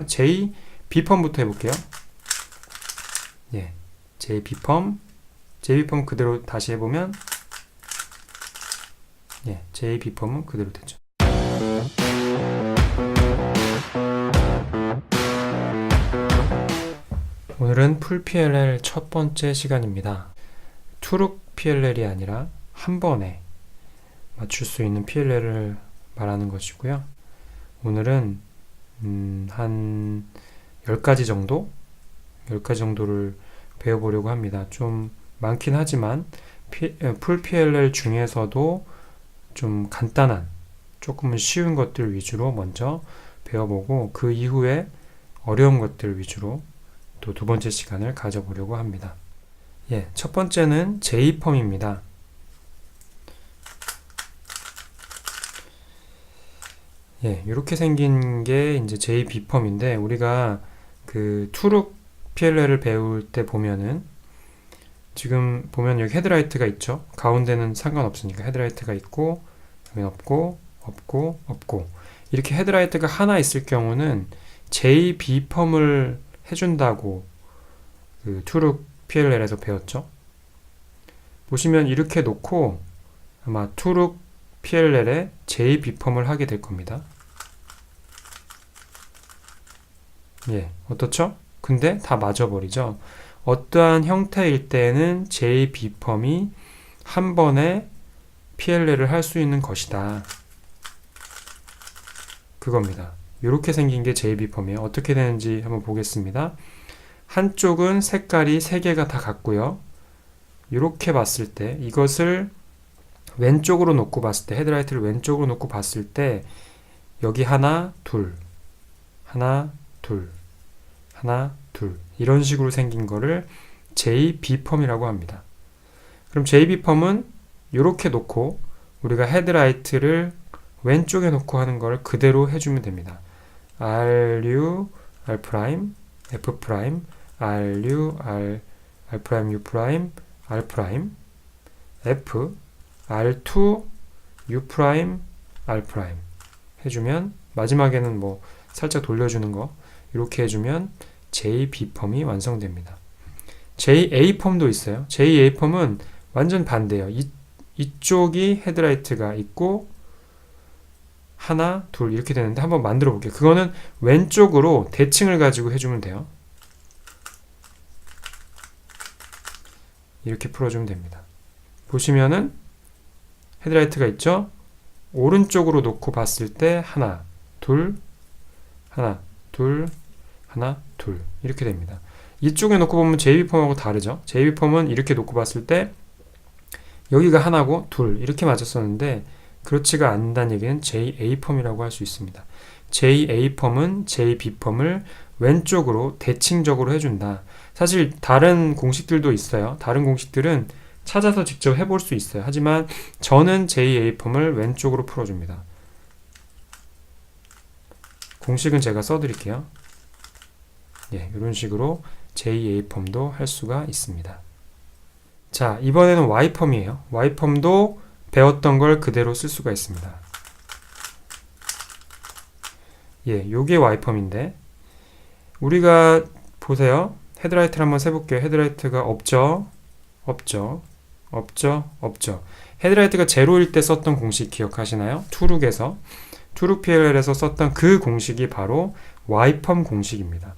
J B펌부터 해볼게요. 예, J B펌 그대로 다시 해보면 예, J B펌은 그대로 됐죠. 오늘은 풀 PLL 첫 번째 시간입니다. 투룩 PLL이 아니라 한 번에 맞출 수 있는 PLL을 말하는 것이고요. 오늘은 한 10가지 정도를 배워보려고 합니다. 좀 많긴 하지만 풀 PLL 중에서도 좀 간단한, 조금은 쉬운 것들 위주로 먼저 배워보고 그 이후에 어려운 것들 위주로 또 두 번째 시간을 가져보려고 합니다. 예, 첫 번째는 J펌입니다. 예, 이렇게 생긴 게 이제 JB펌인데 우리가 그 투룩 PLL을 배울 때 보면은 지금 보면 여기 헤드라이트가 있죠. 가운데는 상관없으니까 헤드라이트가 있고 여기 없고 이렇게 헤드라이트가 하나 있을 경우는 JB펌을 해준다고 그 투룩 PLL에서 배웠죠. 보시면 이렇게 놓고 아마 투룩 PLL에 JB펌을 하게 될 겁니다. 예, 어떻죠? 근데 다 맞아버리죠. 어떠한 형태일 때는 JB펌이 한 번에 PLL을 할 수 있는 것이다. 그겁니다. 이렇게 생긴 게 JB펌이에요. 어떻게 되는지 한번 보겠습니다. 한쪽은 색깔이 3개가 다 같고요. 이렇게 봤을 때 이것을 왼쪽으로 놓고 봤을 때 헤드라이트를 왼쪽으로 놓고 봤을 때 여기 하나, 둘 이런 식으로 생긴 거를 JB펌이라고 합니다. 그럼 JB펌은 이렇게 놓고 우리가 헤드라이트를 왼쪽에 놓고 하는 걸 그대로 해주면 됩니다. RU, R', F', RU, R', U', R', F, R2, U', R' 해주면 마지막에는 뭐 살짝 돌려주는 거 이렇게 해주면 JB펌이 완성됩니다. JA펌도 있어요. JA펌은 완전 반대예요. 이쪽이 헤드라이트가 있고 하나, 둘 이렇게 되는데 한번 만들어 볼게요. 그거는 왼쪽으로 대칭을 가지고 해주면 돼요. 이렇게 풀어주면 됩니다. 보시면은 헤드라이트가 있죠? 오른쪽으로 놓고 봤을 때 하나, 둘 이렇게 됩니다. 이쪽에 놓고 보면 JB펌하고 다르죠? JB펌은 이렇게 놓고 봤을 때 여기가 하나고 둘 이렇게 맞았었는데 그렇지가 않는다는 얘기는 JA펌이라고 할 수 있습니다. JA펌은 JB펌을 왼쪽으로 대칭적으로 해준다. 사실 다른 공식들도 있어요. 다른 공식들은 찾아서 직접 해볼 수 있어요. 하지만 저는 JA펌을 왼쪽으로 풀어줍니다. 공식은 제가 써드릴게요. 예, 이런 식으로 JA펌도 할 수가 있습니다. 자, 이번에는 Y펌이에요. Y펌도 배웠던 걸 그대로 쓸 수가 있습니다. 예, 요게 Y펌인데 우리가 보세요. 헤드라이트를 한번 세볼게요. 헤드라이트가 없죠. 헤드라이트가 제로일 때 썼던 공식 기억하시나요? 투룩 PLL에서 썼던 그 공식이 바로 Y펌 공식입니다.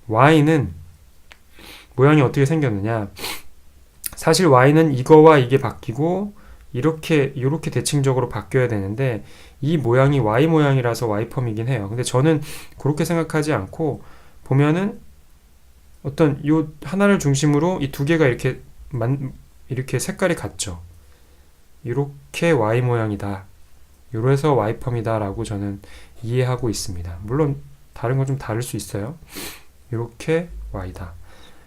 Y는 모양이 어떻게 생겼느냐? 사실 Y는 이거와 이게 바뀌고 이렇게 대칭적으로 바뀌어야 되는데 이 모양이 Y 모양이라서 Y펌이긴 해요. 근데 저는 그렇게 생각하지 않고 보면은 어떤 요 하나를 중심으로 이 두 개가 이렇게 색깔이 같죠. 이렇게 Y 모양이다. 이래서 Y펌이다 라고 저는 이해하고 있습니다. 물론 다른 건 좀 다를 수 있어요. 이렇게 Y다.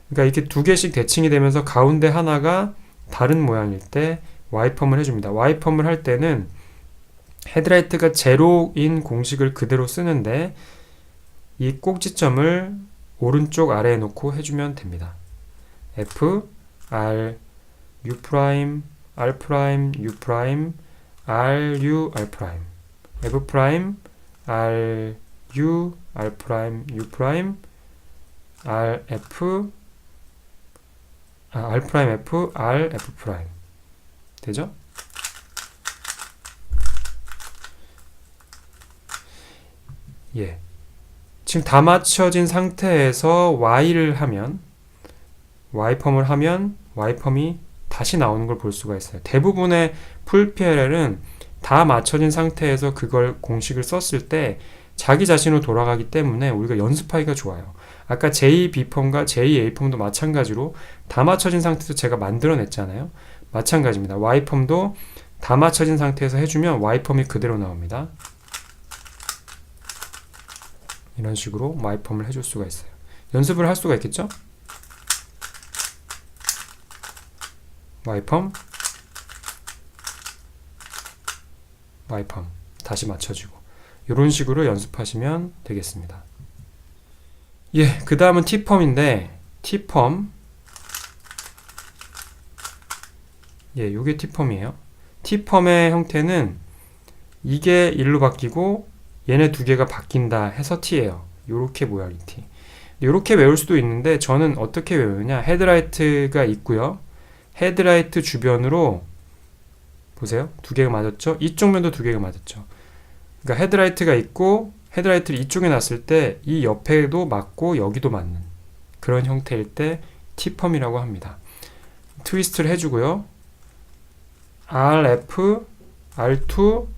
그러니까 이렇게 두 개씩 대칭이 되면서 가운데 하나가 다른 모양일 때 Y펌을 해줍니다. Y펌을 할 때는 헤드라이트가 제로인 공식을 그대로 쓰는데 이 꼭지점을 오른쪽 아래에 놓고 해주면 됩니다. F, R, U', R', U', R, U, R', F', R, U, R 프라임, U 프라임, R, F, R 프라임, F, R, F 프라임. 되죠? 예. 지금 다 맞춰진 상태에서 Y를 하면, Y펌을 하면 Y펌이 다시 나오는 걸 볼 수가 있어요. 대부분의 풀 PLL은 다 맞춰진 상태에서 그걸 공식을 썼을 때 자기 자신으로 돌아가기 때문에 우리가 연습하기가 좋아요. 아까 JB펌과 JA펌도 마찬가지로 다 맞춰진 상태에서 제가 만들어냈잖아요. 마찬가지입니다. Y펌도 다 맞춰진 상태에서 해주면 Y펌이 그대로 나옵니다. 이런 식으로 Y펌을 해줄 수가 있어요. 연습을 할 수가 있겠죠? Y펌, Y펌 다시 맞춰주고 이런 식으로 연습하시면 되겠습니다. 예, 그 다음은 T펌인데 T펌, 예, 요게 T펌이에요. T펌의 형태는 이게 1로 바뀌고 얘네 두 개가 바뀐다 해서 T예요. 요렇게 모양이 T. 요렇게 외울 수도 있는데 저는 어떻게 외우느냐, 헤드라이트가 있고요. 헤드라이트 주변으로 보세요. 두 개가 맞았죠? 이쪽 면도 두 개가 맞았죠. 그러니까 헤드라이트가 있고 헤드라이트를 이쪽에 놨을 때 이 옆에도 맞고 여기도 맞는 그런 형태일 때 T펌이라고 합니다. 트위스트를 해주고요. RF, R2,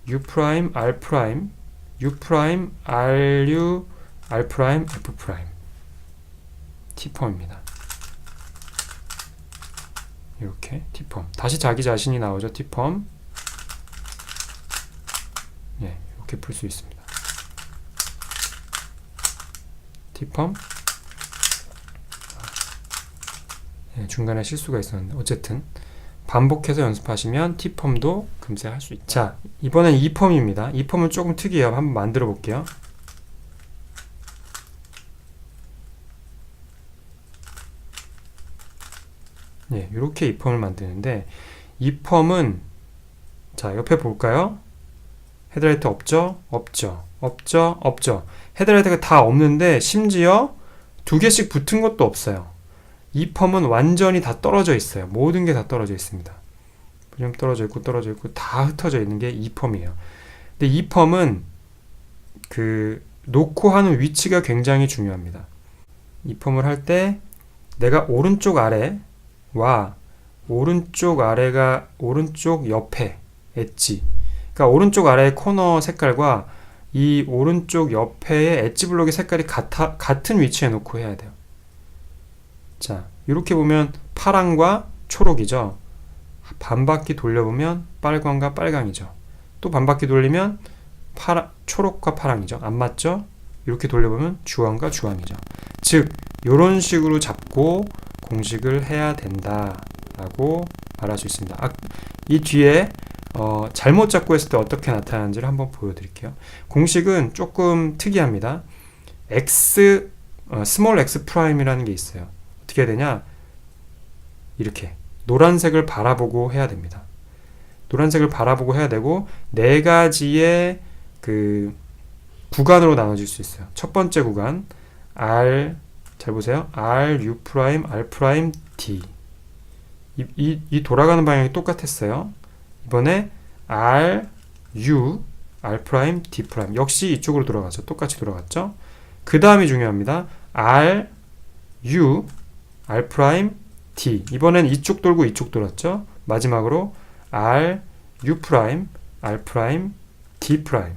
U 프라임, R 프라임, U 프라임, RU, R 프라임, F 프라임. T펌입니다. 이렇게 T펌. 다시 자기 자신이 나오죠. T펌. 예, 이렇게 풀 수 있습니다. T펌. 예, 중간에 실수가 있었는데 어쨌든 반복해서 연습하시면 T펌도 금세 할 수 있다. 자, 이번엔 E펌입니다. E펌은 조금 특이해요. 한번 만들어 볼게요. 예, 이렇게 E펌을 만드는데 E펌은 자, 옆에 볼까요? 헤드라이트 없죠? 없죠. 없죠? 없죠. 헤드라이트가 다 없는데 심지어 두 개씩 붙은 것도 없어요. E펌은 완전히 다 떨어져 있어요. 모든 게 다 떨어져 있습니다. 좀 떨어져 있고 떨어져 있고 다 흩어져 있는 게 E펌이에요. 근데 E펌은 그 놓고 하는 위치가 굉장히 중요합니다. E펌을 할 때 내가 오른쪽 아래와 오른쪽 아래가 오른쪽 옆에 엣지, 그러니까 오른쪽 아래의 코너 색깔과 이 오른쪽 옆에의 엣지 블록의 색깔이 같은 위치에 놓고 해야 돼요. 자, 이렇게 보면 파랑과 초록이죠. 반바퀴 돌려보면 빨강과 빨강이죠. 또 반바퀴 돌리면 초록과 파랑이죠. 안 맞죠? 이렇게 돌려보면 주황과 주황이죠. 즉, 이런 식으로 잡고 공식을 해야 된다라고 말할 수 있습니다. 이 뒤에 잘못 잡고 했을 때 어떻게 나타나는지를 한번 보여드릴게요. 공식은 조금 특이합니다. 스몰 x 프라임이라는 게 있어요. 어떻게 해야 되냐? 이렇게 노란색을 바라보고 해야 됩니다. 노란색을 바라보고 해야 되고 네 가지의 그 구간으로 나눠질 수 있어요. 첫 번째 구간 R, 잘 보세요. R, U 프라임, R 프라임, D. 이 돌아가는 방향이 똑같았어요. 이번에 R, U, R 프라임, D 프라임. 역시 이쪽으로 돌아가죠. 똑같이 돌아갔죠. 그 다음이 중요합니다. R, U, R 프라임, D. 이번엔 이쪽 돌고 이쪽 돌았죠. 마지막으로 R, U 프라임, R 프라임, D 프라임.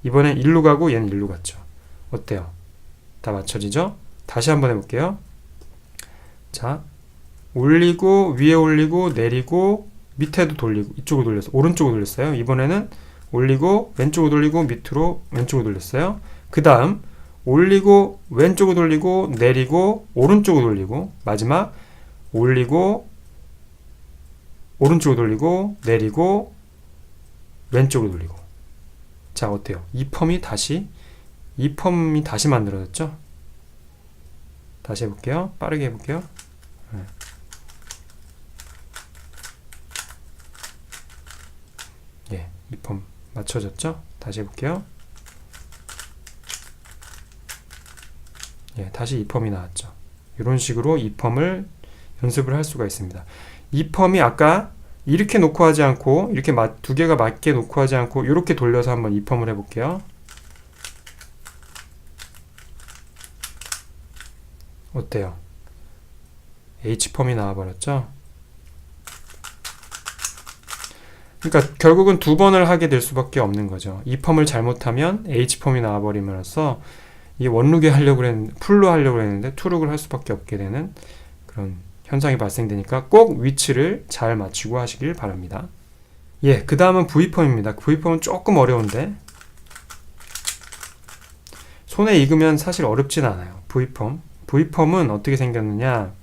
이번엔 1로 가고 얘는 1로 갔죠. 어때요? 다 맞춰지죠? 다시 한번 해볼게요. 자, 올리고 위에 올리고 내리고 밑에도 돌리고 이쪽으로 돌렸어요. 오른쪽으로 돌렸어요. 이번에는 올리고 왼쪽으로 돌리고 밑으로 왼쪽으로 돌렸어요. 그 다음 올리고 왼쪽으로 돌리고 내리고 오른쪽으로 돌리고 마지막 올리고 오른쪽으로 돌리고 내리고 왼쪽으로 돌리고. 자, 어때요? 이 펌이 다시 만들어졌죠? 다시 해볼게요. 빠르게 해볼게요. 예, 이 펌 맞춰졌죠? 다시 해볼게요. 예, 다시 이펌이 나왔죠. 이런 식으로 이펌을 연습을 할 수가 있습니다. 이펌이 아까 이렇게 놓고 하지 않고 이렇게 두 개가 맞게 놓고 하지 않고 이렇게 돌려서 한번 이펌을 해볼게요. 어때요? H펌이 나와버렸죠? 그러니까 결국은 두 번을 하게 될 수밖에 없는 거죠. 이펌을 잘못하면 H펌이 나와버림으로써 이 원룩에 하려고 했는데, 풀로 하려고 했는데 투룩을 할 수밖에 없게 되는 그런 현상이 발생되니까 꼭 위치를 잘 맞추고 하시길 바랍니다. 예, 그 다음은 V펌입니다. V펌은 조금 어려운데 손에 익으면 사실 어렵진 않아요. V펌은 어떻게 생겼느냐,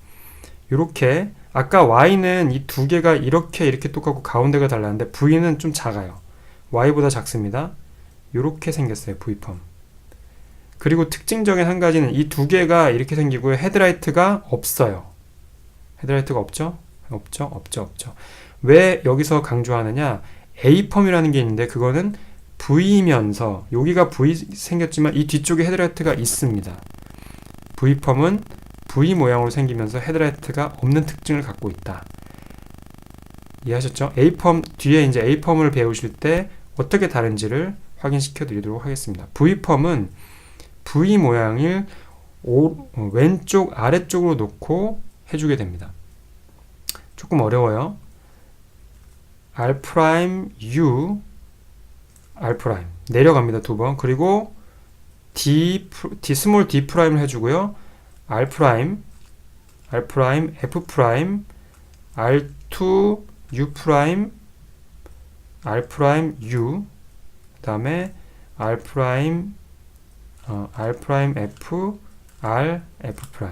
이렇게 아까 Y는 이 두 개가 이렇게 똑같고 가운데가 달랐는데 V는 좀 작아요. Y보다 작습니다. 이렇게 생겼어요. V펌. 그리고 특징적인 한 가지는 이 두 개가 이렇게 생기고요. 헤드라이트가 없어요. 헤드라이트가 없죠? 없죠. 왜 여기서 강조하느냐? A펌이라는 게 있는데 그거는 V면서 여기가 V 생겼지만 이 뒤쪽에 헤드라이트가 있습니다. V펌은 V 모양으로 생기면서 헤드라이트가 없는 특징을 갖고 있다. 이해하셨죠? A펌 뒤에 이제 A펌을 배우실 때 어떻게 다른지를 확인시켜 드리도록 하겠습니다. V펌은 V 모양을 왼쪽 아래쪽으로 놓고 해주게 됩니다. 조금 어려워요. R', R' 내려갑니다. 두 번. 그리고 스몰 D'를 해주고요. R', F', R2, U', R', 그 다음에 R', F, R, F',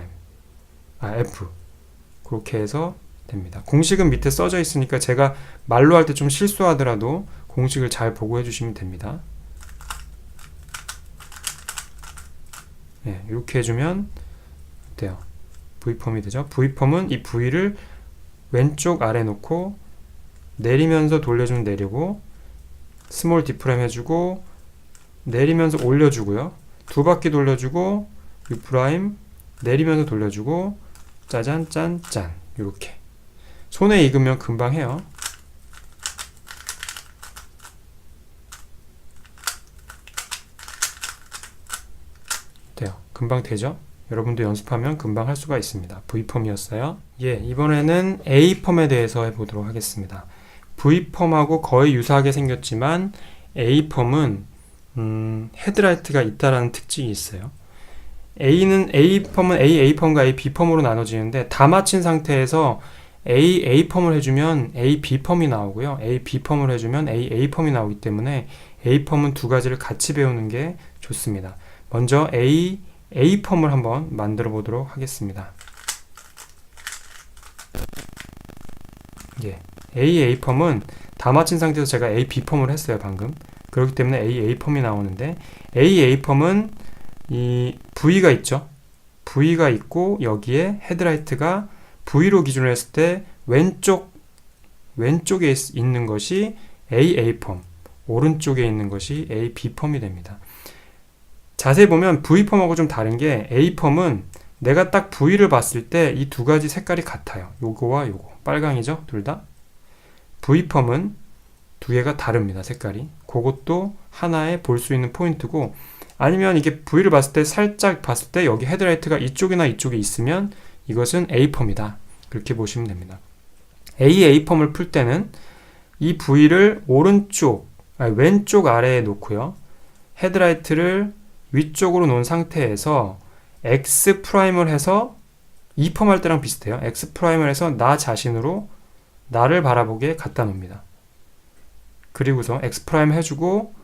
F 그렇게 해서 됩니다. 공식은 밑에 써져 있으니까 제가 말로 할 때 좀 실수하더라도 공식을 잘 보고 해주시면 됩니다. 네, 이렇게 해주면 어때요? V펌이 되죠? V펌은 이 V를 왼쪽 아래 놓고 내리면서 돌려주면 내리고 스몰 D' 해주고 내리면서 올려주고요. 두 바퀴 돌려주고 U' 내리면서 돌려주고 짜잔 짠짠 이렇게 손에 익으면 금방 해요. 돼요. 금방 되죠? 여러분도 연습하면 금방 할 수가 있습니다. V펌이었어요. 예, 이번에는 A펌에 대해서 해보도록 하겠습니다. V펌하고 거의 유사하게 생겼지만 A펌은 헤드라이트가 있다라는 특징이 있어요. A펌은 A펌과 B펌으로 나눠지는데 다 맞힌 상태에서 A펌을 해주면 B펌이 나오고요. B펌을 해주면 A펌이 나오기 때문에 A펌은 두 가지를 같이 배우는 게 좋습니다. 먼저 A펌을 한번 만들어 보도록 하겠습니다. 예, A펌은 다 맞힌 상태에서 제가 B펌을 했어요, 방금. 그렇기 때문에 A펌이 나오는데 A펌은 이 V가 있죠. V가 있고 여기에 헤드라이트가 V로 기준으로 했을 때 왼쪽에 있는 것이 A펌, 오른쪽에 있는 것이 B펌이 됩니다. 자세히 보면 V펌하고 좀 다른 게 A펌은 내가 딱 V를 봤을 때 이 두 가지 색깔이 같아요. 요거와 요거. 빨강이죠? 둘 다. V펌은 두 개가 다릅니다. 색깔이. 그것도 하나의 볼 수 있는 포인트고, 아니면 이게 V를 봤을 때 살짝 봤을 때 여기 헤드라이트가 이쪽이나 이쪽에 있으면 이것은 A펌이다. 그렇게 보시면 됩니다. A펌을 풀 때는 이 V를 왼쪽 아래에 놓고요. 헤드라이트를 위쪽으로 놓은 상태에서 X'을 해서 E펌 할 때랑 비슷해요. X'을 해서 나 자신으로 나를 바라보게 갖다 놓습니다. 그리고서 X' 해주고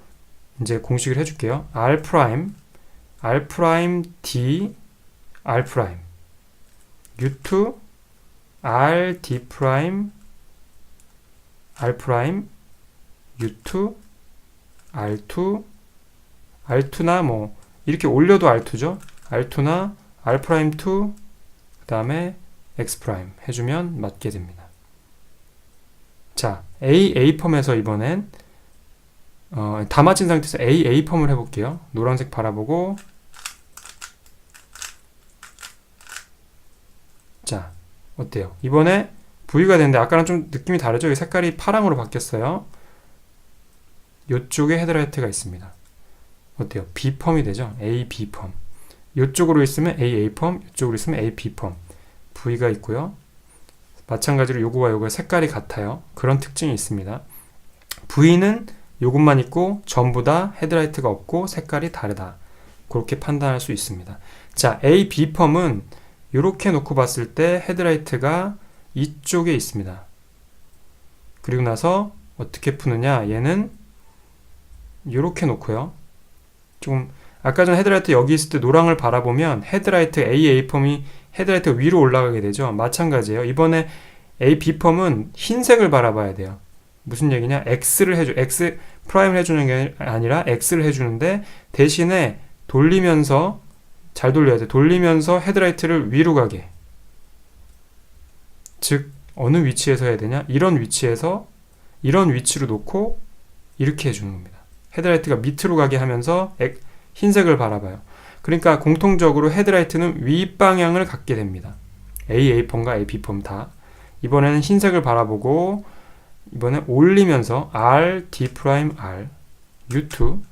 이제 공식을 해줄게요. R', D, R', U2, R, D', R', U2, R2, R2나 뭐 이렇게 올려도 R2죠. R2나 R'2 그 다음에 X' 해주면 맞게 됩니다. 자, A펌에서 이번엔 다 맞힌 상태에서 A펌을 해볼게요. 노란색 바라보고 어때요? 이번에 V가 됐는데 아까랑 좀 느낌이 다르죠? 이 색깔이 파랑으로 바뀌었어요. 이쪽에 헤드라이트가 있습니다. 어때요? B펌이 되죠? A, B펌. 이쪽으로 있으면 A, A펌, 이쪽으로 있으면 A, B펌. V가 있고요. 마찬가지로 요거와 요거의 색깔이 같아요. 그런 특징이 있습니다. V는 요것만 있고 전부 다 헤드라이트가 없고 색깔이 다르다. 그렇게 판단할 수 있습니다. 자, A, B펌은 이렇게 놓고 봤을 때 헤드라이트가 이쪽에 있습니다. 그리고 나서 어떻게 푸느냐? 얘는 이렇게 놓고요. 좀 아까 전 헤드라이트 여기 있을 때 노랑을 바라보면 헤드라이트 A, A펌이 헤드라이트가 위로 올라가게 되죠. 마찬가지예요. 이번에 A, B펌은 흰색을 바라봐야 돼요. 무슨 얘기냐? X 프라임을 해주는 게 아니라 X를 해주는데 대신에 돌리면서 잘 돌려야 돼. 돌리면서 헤드라이트를 위로 가게. 즉 어느 위치에서 해야 되냐? 이런 위치에서 이런 위치로 놓고 이렇게 해주는 겁니다. 헤드라이트가 밑으로 가게 하면서 흰색을 바라봐요. 그러니까 공통적으로 헤드라이트는 윗방향을 갖게 됩니다. A, A펌과 A, B펌 다. 이번에는 흰색을 바라보고 이번에 올리면서 R, D', R, U2,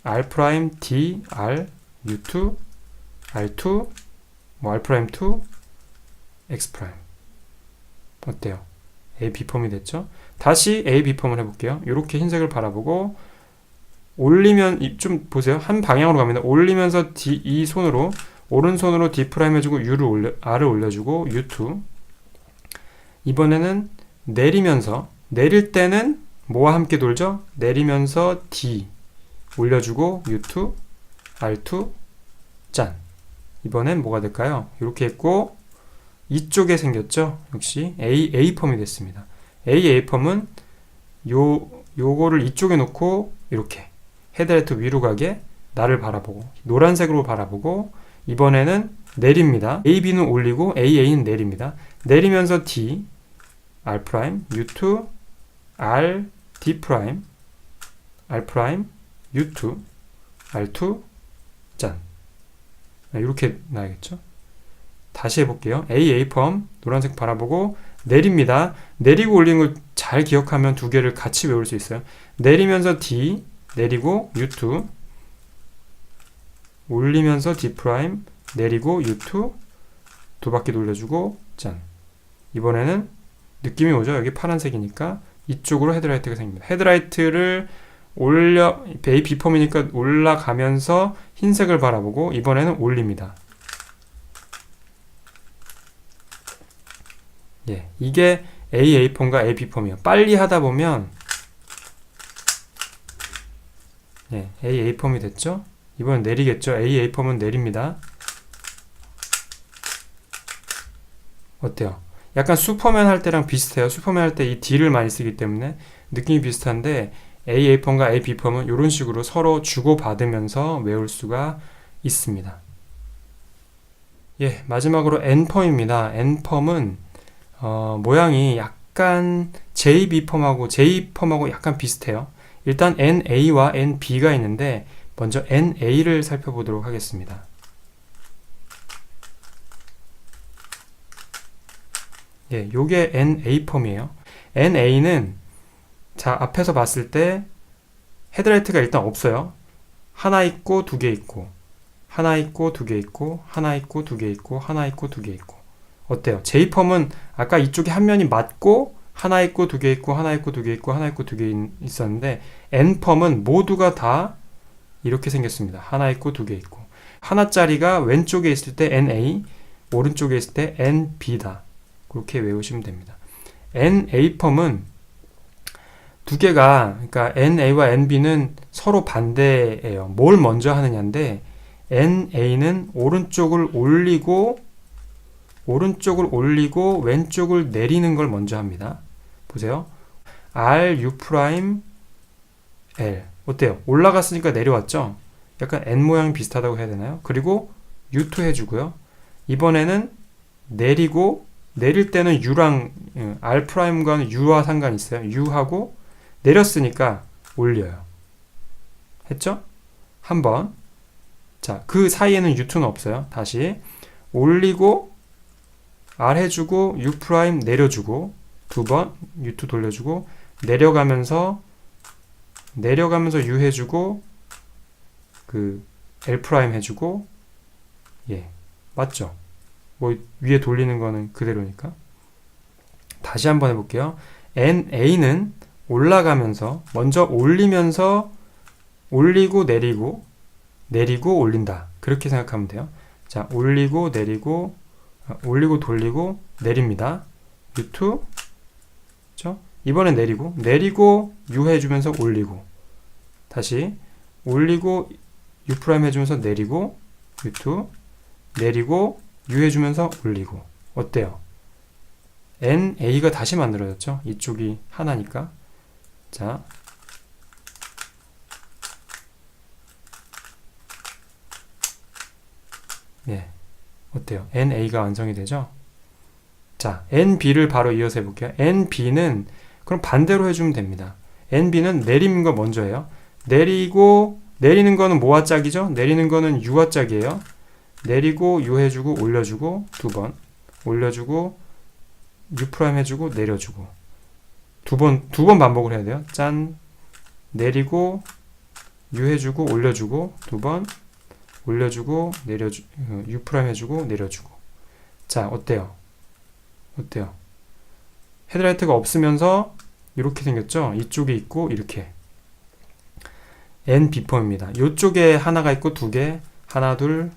R', D, R, U2, R2, 뭐 R'2, X'. 어때요? A, B펌이 됐죠? 다시 A, B펌을 해볼게요. 이렇게 흰색을 바라보고 올리면 좀 보세요. 한 방향으로 갑니다. 올리면서 이 손으로 오른손으로 D' 해주고 R을 올려주고 U2. 이번에는 내리면서 내릴 때는 뭐와 함께 돌죠? 내리면서 D 올려주고 U2, R2, 짠. 이번엔 뭐가 될까요? 이렇게 했고 이쪽에 생겼죠? 역시 A펌이 됐습니다. A펌은 요거를 이쪽에 놓고 이렇게 헤드라이트 위로 가게 나를 바라보고 노란색으로 바라보고 이번에는 내립니다. AB는 올리고 AA는 내립니다. 내리면서 D, R', U2, R, D', R', U2, R2, 짠. 이렇게 나야겠죠? 다시 해볼게요. A펌 노란색 바라보고 내립니다. 내리고 올리는 걸 잘 기억하면 두 개를 같이 외울 수 있어요. 내리면서 D, 내리고 U2, 올리면서 D', 내리고 U2, 두 바퀴 돌려주고 짠. 이번에는 느낌이 오죠? 여기 파란색이니까 이쪽으로 헤드라이트가 생깁니다. 헤드라이트를 A, B펌이니까 올라가면서 흰색을 바라보고 이번에는 올립니다. 예, 이게 A펌과 A, B펌이에요. 빨리 하다 보면 예, A펌이 됐죠? 이번엔 내리겠죠? A펌은 내립니다. 어때요? 약간 슈퍼맨 할 때랑 비슷해요. 슈퍼맨 할 때 이 D를 많이 쓰기 때문에 느낌이 비슷한데 A펌과 A, B펌은 이런 식으로 서로 주고받으면서 외울 수가 있습니다. 예, 마지막으로 N펌입니다. N펌은 모양이 약간 JB펌하고 J펌하고 약간 비슷해요. 일단 NA와 NB가 있는데 먼저 NA를 살펴보도록 하겠습니다. 예, 요게 NA펌이에요. NA는 자, 앞에서 봤을 때 헤드라이트가 일단 없어요. 하나 있고 두 개 있고 하나 있고 두 개 있고 하나 있고 두 개 있고 하나 있고 두 개 있고 어때요? J펌은 아까 이쪽에 한 면이 맞고 하나 있고 두 개 있고 하나 있고 두 개 있고 하나 있고 두 개 있었는데 N펌은 모두가 다 이렇게 생겼습니다. 하나 있고 두 개 있고 하나짜리가 왼쪽에 있을 때 NA 오른쪽에 있을 때 NB다. 그렇게 외우시면 됩니다. NA펌은 두 개가 그러니까 NA와 NB는 서로 반대예요. 뭘 먼저 하느냐인데 NA는 오른쪽을 올리고 왼쪽을 내리는 걸 먼저 합니다. 보세요. R, U', L 어때요? 올라갔으니까 내려왔죠? 약간 N 모양이 비슷하다고 해야 되나요? 그리고 U2 해주고요. 이번에는 내릴 때는 U랑 R'과는 U와 상관이 있어요. U하고 내렸으니까 올려요. 했죠? 한번 자, 그 사이에는 U2는 없어요. 다시 올리고 R 해주고 U 프라임 내려주고 두 번 U2 돌려주고 내려가면서 U 해주고 그 L 프라임 해주고 예 맞죠? 뭐 위에 돌리는 거는 그대로니까. 다시 한번 해볼게요. NA는 올라가면서 먼저 올리면서 올리고 내리고 올린다. 그렇게 생각하면 돼요. 자, 올리고 내리고 올리고 돌리고 내립니다. U2 그렇죠? 이번엔 내리고 U 해주면서 올리고 다시 올리고 U 프라임 해주면서 내리고 U2 내리고 U 해주면서 올리고 어때요? NA가 다시 만들어졌죠? 이쪽이 하나니까. 자, 네, 어때요? NA가 완성이 되죠? 자, NB를 바로 이어서 해볼게요. NB는 그럼 반대로 해주면 됩니다. NB는 내리는 거 먼저 해요. 내리는 거는 뭐와 짝이죠? 내리는 거는 U와 짝이에요. 내리고 U 해주고 올려주고 두 번 올려주고 U 프라임 해주고 내려주고 두 번 반복을 해야 돼요. 짠 내리고 U 해주고 올려주고 두 번 올려주고 U 프라임 해주고 내려주고. 자, 어때요? 헤드라이트가 없으면서 이렇게 생겼죠? 이쪽에 있고 이렇게 NB 펌입니다. 이쪽에 하나가 있고 두 개 하나 둘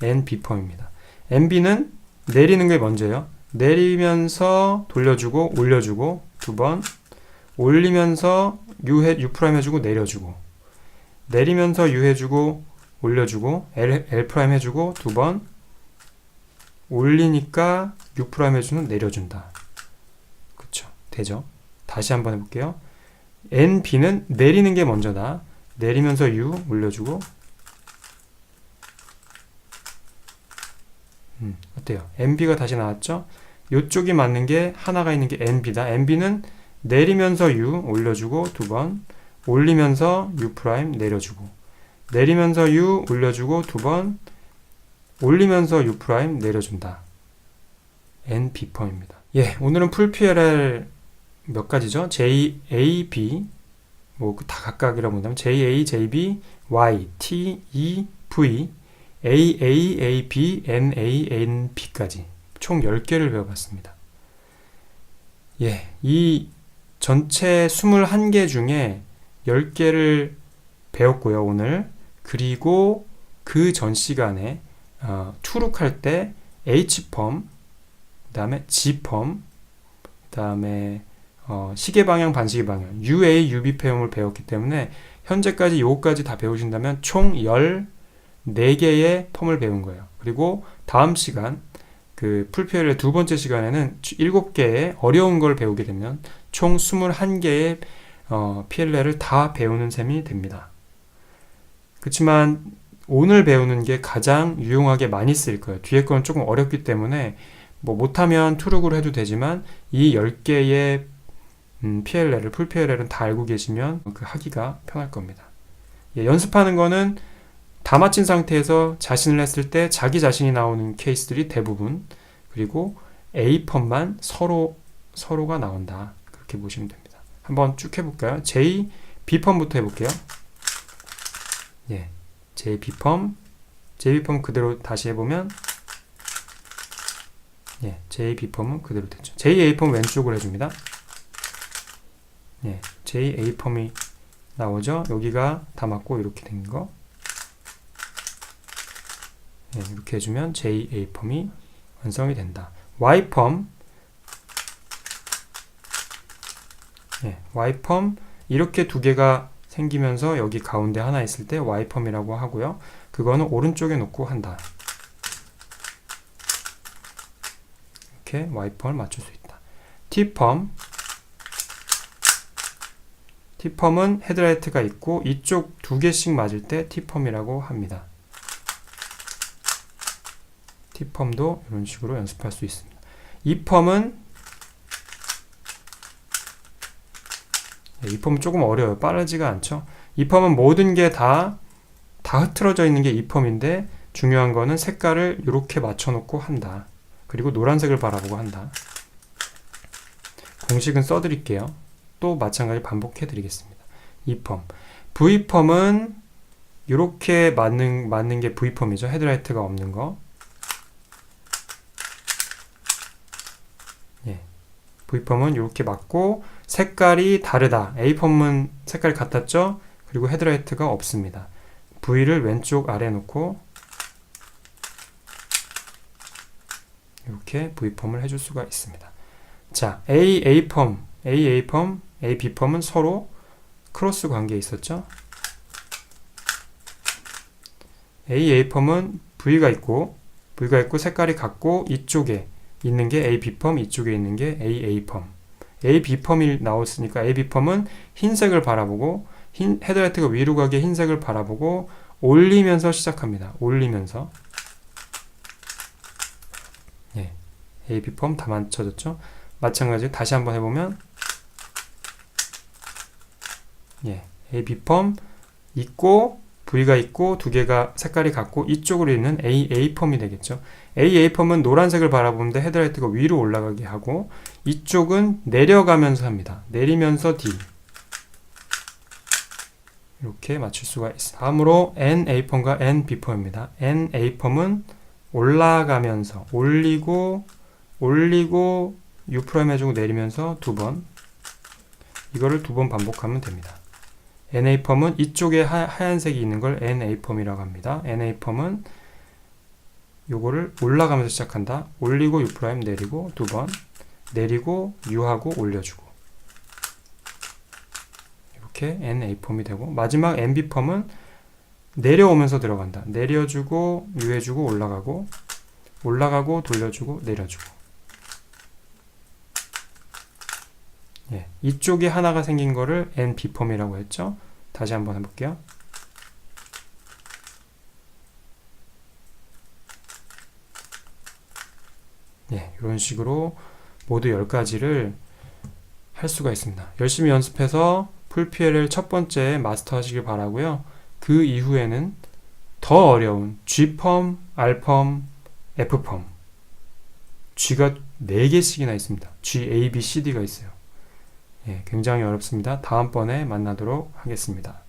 NB 펌입니다. NB는 내리는 게 먼저예요. 내리면서 돌려주고 올려주고 두 번 올리면서 U 프라임 해주고 내려주고 내리면서 U 해주고 올려주고 L 프라임 해주고 두 번 올리니까 U 프라임 해주는 내려준다. 그쵸? 되죠? 다시 한번 해볼게요. NB는 내리는 게 먼저다. 내리면서 U 올려주고 어때요? NB가 다시 나왔죠? 이쪽이 맞는 게 하나가 있는 게 NB다. NB는 내리면서 U 올려주고 두 번 올리면서 U 프라임 내려주고 내리면서 U 올려주고 두 번 올리면서 U 프라임 내려준다. NB 펌입니다. 예, 오늘은 풀 PLL 몇 가지죠? J, A, B 뭐 다 각각이라고 본다면 J, A, J, B, Y, T, E, V A, A, A, B, N, A, N, B까지 총 10개를 배워봤습니다. 예, 이 전체 21개 중에 10개를 배웠고요, 오늘. 그리고 그 전 시간에 투룩할 때 H펌, 그 다음에 G펌, 그 다음에 시계 방향, 반시계 방향, UA, UB 펌을 배웠기 때문에 현재까지 요거까지 다 배우신다면 총 14개의 펌을 배운 거예요. 그리고 다음 시간 그 풀PLL 두 번째 시간에는 7개의 어려운 걸 배우게 되면 총 21개의 PLL을 다 배우는 셈이 됩니다. 그렇지만 오늘 배우는 게 가장 유용하게 많이 쓰일 거예요. 뒤에 거는 조금 어렵기 때문에 뭐 못하면 투룩으로 해도 되지만 이 10개의 PLL을 풀PLL은 다 알고 계시면 하기가 편할 겁니다. 예, 연습하는 거는 다 마친 상태에서 자신을 했을 때 자기 자신이 나오는 케이스들이 대부분, 그리고 A펌만 서로가 나온다. 그렇게 보시면 됩니다. 한번 쭉 해볼까요? J, B펌부터 해볼게요. 예, J, B펌 그대로 다시 해보면 예, J, B펌은 그대로 됐죠. J, A펌 왼쪽으로 해줍니다. 예, J, A펌이 나오죠. 여기가 다 맞고 이렇게 된 거. 예, 이렇게 해주면 JA 펌이 완성이 된다. Y 펌, 예, Y 펌 이렇게 두 개가 생기면서 여기 가운데 하나 있을 때 Y 펌이라고 하고요. 그거는 오른쪽에 놓고 한다. 이렇게 Y 펌을 맞출 수 있다. T 펌은 헤드라이트가 있고 이쪽 두 개씩 맞을 때 T 펌이라고 합니다. T펌도 이런 식으로 연습할 수 있습니다. E펌은 E펌은 조금 어려워요. 빠르지가 않죠. E펌은 모든 게 다 흐트러져 있는 게 E펌인데 중요한 거는 색깔을 이렇게 맞춰놓고 한다. 그리고 노란색을 바라보고 한다. 공식은 써드릴게요. 또 마찬가지 반복해 드리겠습니다. E펌. V펌은 이렇게 맞는 게 V펌이죠. 헤드라이트가 없는 거. 예. V펌은 이렇게 맞고 색깔이 다르다. A펌은 색깔이 같았죠? 그리고 헤드라이트가 없습니다. V를 왼쪽 아래 놓고 이렇게 V펌을 해줄 수가 있습니다. 자, A펌, B펌은 서로 크로스 관계에 있었죠? A펌은 V가 있고 색깔이 같고 이쪽에 있는 게 AB펌, 이쪽에 있는 게 AA펌. AB펌이 나왔으니까 AB펌은 흰색을 바라보고 헤드라이트가 위로 가게 흰색을 바라보고 올리면서 시작합니다. 올리면서. 예. AB펌 다 맞춰졌죠? 마찬가지로 다시 한번 해보면 예. AB펌 있고 V가 있고 두 개가 색깔이 같고 이쪽으로 있는 AA펌이 되겠죠. AA펌은 노란색을 바라보는데 헤드라이트가 위로 올라가게 하고 이쪽은 내려가면서 합니다. 내리면서 D 이렇게 맞출 수가 있습니다. 다음으로 NA펌과 NB펌입니다. NA펌은 올라가면서 올리고 U' 해주고 내리면서 두 번 이거를 두 번 반복하면 됩니다. NA펌은 이쪽에 하얀색이 있는 걸 NA펌이라고 합니다. NA펌은 요거를 올라가면서 시작한다. 올리고 U' 내리고 두 번 내리고 U하고 올려주고 이렇게 NA펌이 되고 마지막 NB펌은 내려오면서 들어간다. 내려주고 U 해주고 올라가고 돌려주고 내려주고 예, 이쪽에 하나가 생긴 거를 NB펌이라고 했죠. 다시 한번 해볼게요. 예, 이런 식으로 모두 10가지를 할 수가 있습니다. 열심히 연습해서 풀PLL 첫 번째 마스터 하시길 바라고요. 그 이후에는 더 어려운 G펌, R펌, F펌 G가 4개씩이나 있습니다. G, A, B, C, D가 있어요. 예, 굉장히 어렵습니다. 다음번에 만나도록 하겠습니다.